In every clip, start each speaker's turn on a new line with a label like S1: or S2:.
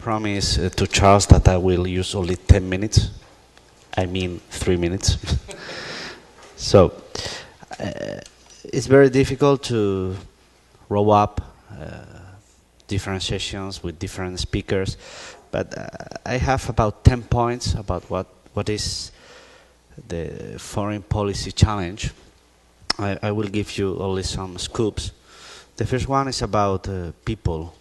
S1: promise to Charles that I will use only 10 minutes. I mean 3 minutes. So, it's very difficult to roll up different sessions with different speakers, but I have about 10 points about what is the foreign policy challenge. I will give you only some scoops. The first one is about people.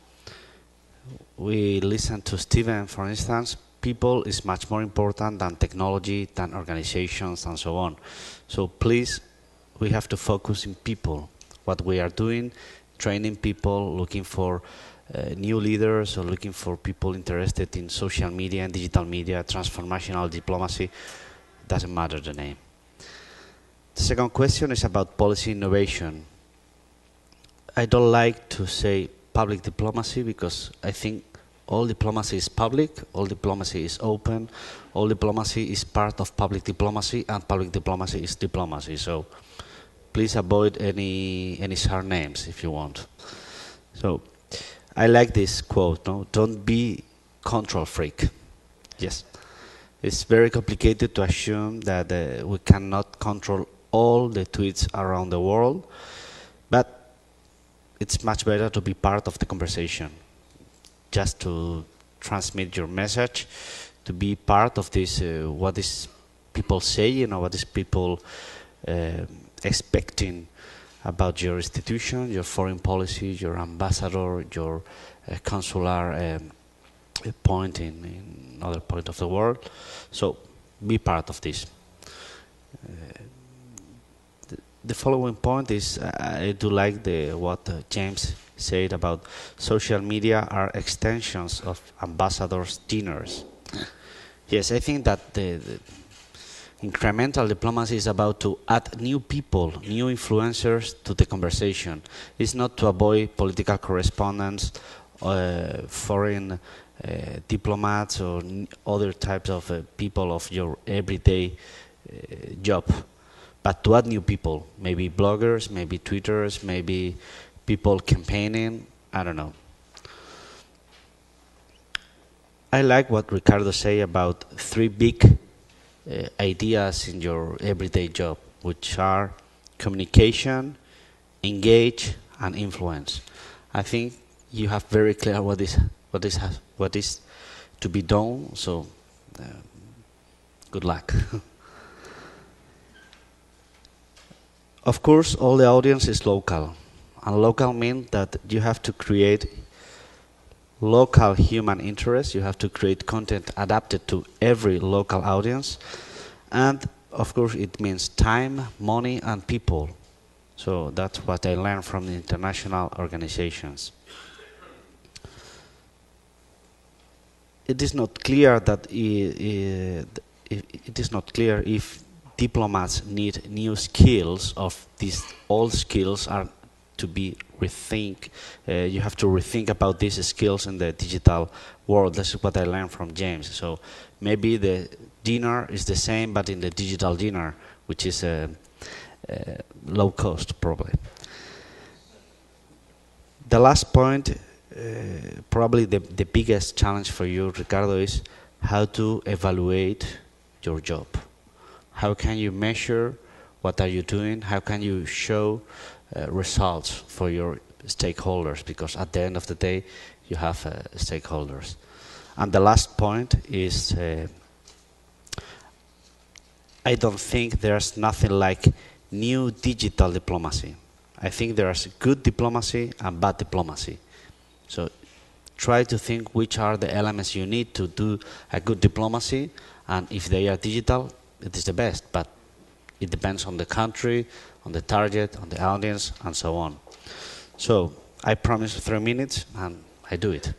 S1: We listen to Stephen, for instance. People is much more important than technology, than organizations, and so on. So please, we have to focus in people. What we are doing, training people, looking for new leaders, or looking for people interested in social media and digital media, transformational diplomacy, doesn't matter the name. The second question is about policy innovation. I don't like to say public diplomacy because I think all diplomacy is public, all diplomacy is open, all diplomacy is part of public diplomacy, and public diplomacy is diplomacy. So please avoid any surnames if you want. So I like this quote, no? Don't be control freak. Yes. It's very complicated to assume that we cannot control all the tweets around the world, but it's much better to be part of the conversation. Just to transmit your message, to be part of this, what is people saying, what is people expecting about your institution, your foreign policy, your ambassador, your consular point in another point of the world. So be part of this. The following point is, I do like what James said about social media are extensions of ambassadors' dinners. Yes, I think that the incremental diplomacy is about to add new people, new influencers to the conversation. It's not to avoid political correspondence, foreign diplomats, or other types of people of your everyday job, but to add new people, maybe bloggers, maybe tweeters, maybe people campaigning, I don't know. I like what Ricardo said about 3 big ideas in your everyday job, which are communication, engage, and influence. I think you have very clear what is to be done, so good luck. Of course, all the audience is local. And local means that you have to create local human interest. You have to create content adapted to every local audience. And, of course, it means time, money, and people. So that's what I learned from the international organizations. It is not clear that it is not clear if diplomats need new skills, or these old skills are to be rethink. You have to rethink about these skills in the digital world. This is what I learned from James. So maybe the dinner is the same, but in the digital dinner, which is low cost probably. The last point, probably the biggest challenge for you, Ricardo, is how to evaluate your job. How can you measure what are you doing? How can you show results for your stakeholders? Because at the end of the day, you have stakeholders. And the last point is, I don't think there's nothing like new digital diplomacy. I think there's good diplomacy and bad diplomacy. So try to think which are the elements you need to do a good diplomacy, and if they are digital, it is the best, but it depends on the country, on the target, on the audience, and so on. So I promise 3 minutes, and I do it.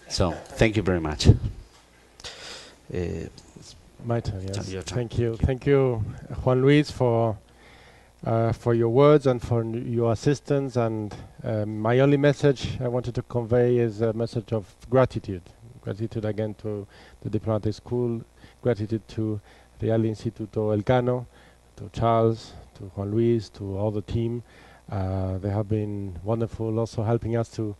S1: So thank you very much.
S2: My turn, yes. Thank you, Juan Luis, for your words and for your assistance. And my only message I wanted to convey is a message of gratitude. Gratitude again to the diplomatic school, gratitude to Real Instituto Elcano, to Charles, to Juan Luis, to all the team. They have been wonderful, also helping us to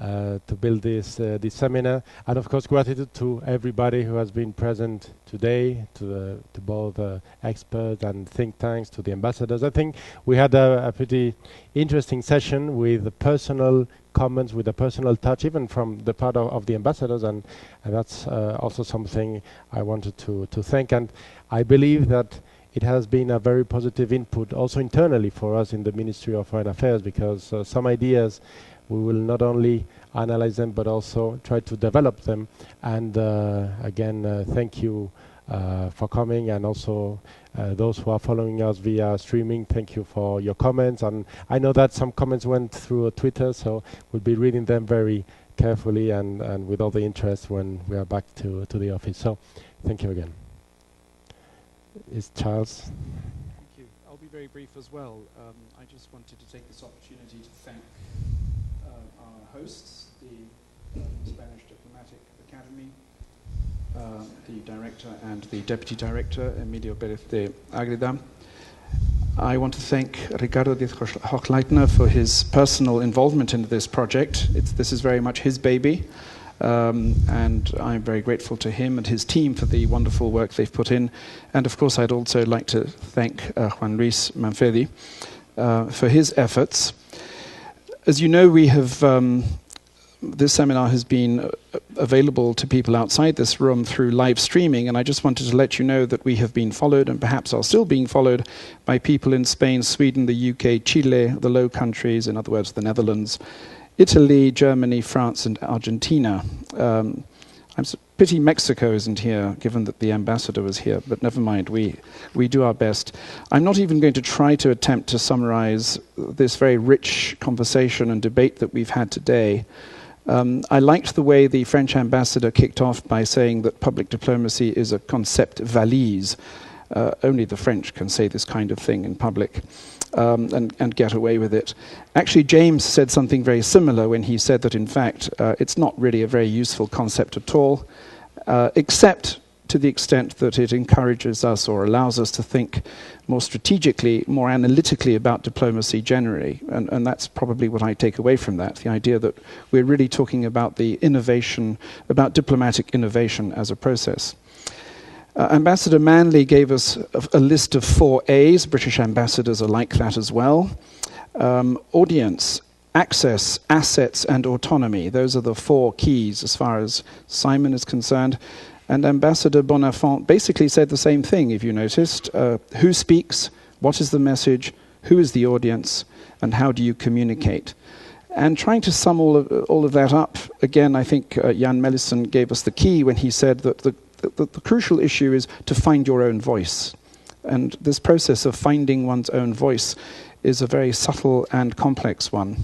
S2: to build this seminar, and of course gratitude to everybody who has been present today, to both experts and think tanks, to the ambassadors. I think we had a pretty interesting session with personal comments, with a personal touch, even from the part of the ambassadors, and that's also something I wanted to thank. And I believe that it has been a very positive input also internally for us in the Ministry of Foreign Affairs, because some ideas we will not only analyze them but also try to develop them. And again, thank you for coming, and also those who are following us via streaming, thank you for your comments. And I know that some comments went through Twitter, so we'll be reading them very carefully and with all the interest when we are back to the office. So thank you again. Is Charles?
S3: Thank you. I'll be very brief as well. I just wanted to take this opportunity to thank our hosts, the Spanish Diplomatic Academy, the director and the deputy director, Emilio Pérez de Ágreda. I want to thank Ricardo Díez-Hochleitner for his personal involvement in this project. This is very much his baby. And I'm very grateful to him and his team for the wonderful work they've put in. And of course, I'd also like to thank Juan Luis Manfredi for his efforts. As you know, we have this seminar has been available to people outside this room through live streaming, and I just wanted to let you know that we have been followed, and perhaps are still being followed, by people in Spain, Sweden, the UK, Chile, the Low Countries, in other words, the Netherlands, Italy, Germany, France, and Argentina. I'm pity Mexico isn't here, given that the ambassador was here, but never mind, we do our best. I'm not even going to try to attempt to summarize this very rich conversation and debate that we've had today. I liked the way the French ambassador kicked off by saying that public diplomacy is a concept valise. Only the French can say this kind of thing in public. And get away with it. Actually, James said something very similar when he said that, in fact, it's not really a very useful concept at all, except to the extent that it encourages us or allows us to think more strategically, more analytically about diplomacy generally. And that's probably what I take away from that, the idea that we're really talking about the innovation, about diplomatic innovation as a process. Ambassador Manley gave us a list of 4 A's. British ambassadors are like that as well. Audience, access, assets, and autonomy. Those are the 4 keys as far as Simon is concerned. And Ambassador Bonafont basically said the same thing, if you noticed. Who speaks? What is the message? Who is the audience? And how do you communicate? And trying to sum all of that up, again, I think Jan Mellison gave us the key when he said that the crucial issue is to find your own voice. And this process of finding one's own voice is a very subtle and complex one.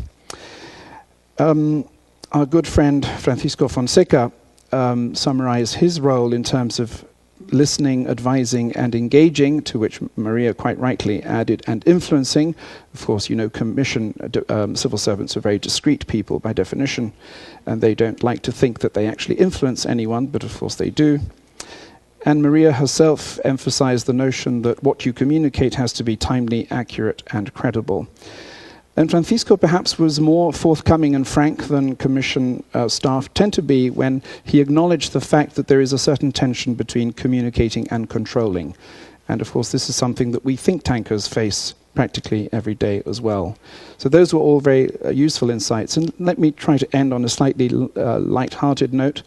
S3: Our good friend Francisco Fonseca summarized his role in terms of listening, advising, and engaging, to which Maria quite rightly added, and influencing. Of course, you know, civil servants are very discreet people by definition, and they don't like to think that they actually influence anyone, but of course they do. And Maria herself emphasized the notion that what you communicate has to be timely, accurate, and credible. And Francisco perhaps was more forthcoming and frank than Commission staff tend to be when he acknowledged the fact that there is a certain tension between communicating and controlling. And of course, this is something that we think tankers face practically every day as well. So those were all very useful insights. And let me try to end on a slightly light-hearted note.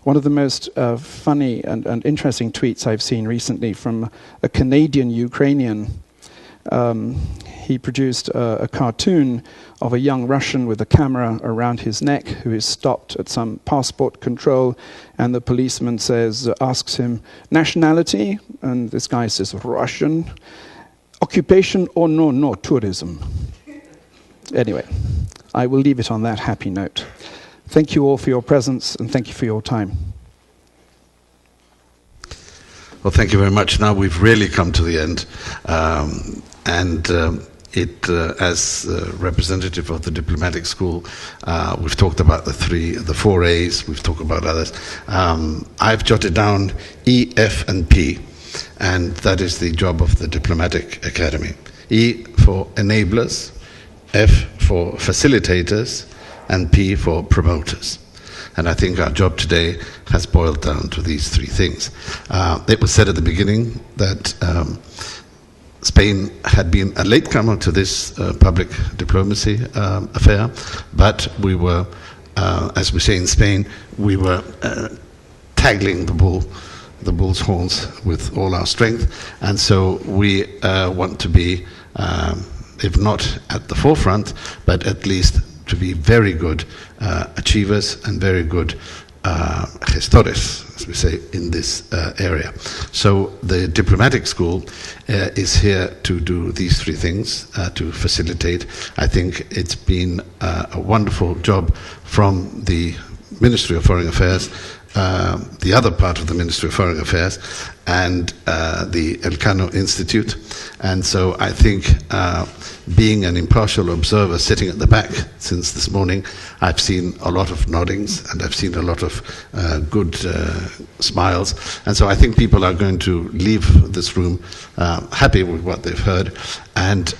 S3: One of the most funny and interesting tweets I've seen recently from a Canadian Ukrainian. He produced a cartoon of a young Russian with a camera around his neck who is stopped at some passport control, and the policeman asks him, nationality? And this guy says, Russian. Occupation or no, tourism. Anyway, I will leave it on that happy note. Thank you all for your presence, and thank you for your time.
S4: Well, thank you very much. Now we've really come to the end. As representative of the diplomatic school, we've talked about the 4 A's, we've talked about others. I've jotted down E, F, and P, and that is the job of the Diplomatic Academy. E for enablers, F for facilitators, and P for promoters. And I think our job today has boiled down to these three things. It was said at the beginning that Spain had been a latecomer to this public diplomacy affair, but we were, as we say in Spain, we were tackling the bull's horns with all our strength, and so we want to be, if not at the forefront, but at least to be very good achievers and very good gestores, as we say, in this area. So the diplomatic school is here to do these three things, to facilitate. I think it's been a wonderful job from the Ministry of Foreign Affairs, the other part of the Ministry of Foreign Affairs, and the Elcano Institute. And so I think being an impartial observer sitting at the back since this morning, I've seen a lot of noddings and I've seen a lot of good smiles. And so I think people are going to leave this room happy with what they've heard. And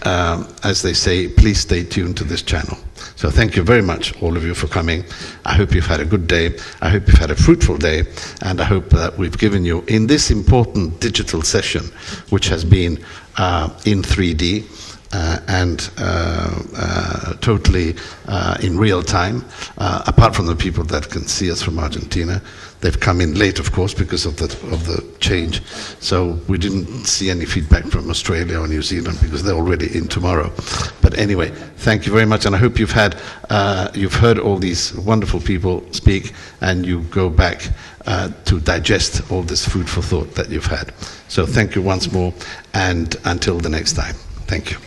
S4: as they say, please stay tuned to this channel. So thank you very much, all of you, for coming. I hope you've had a good day. I hope you've had a fruitful day. And I hope that we've given you, in this important digital session, which has been in 3D and totally in real time, apart from the people that can see us from Argentina. They've come in late, of course, because of the change. So we didn't see any feedback from Australia or New Zealand because they're already in tomorrow. But anyway, thank you very much, and I hope you've heard all these wonderful people speak, and you go back to digest all this food for thought that you've had. So thank you once more, and until the next time. Thank you.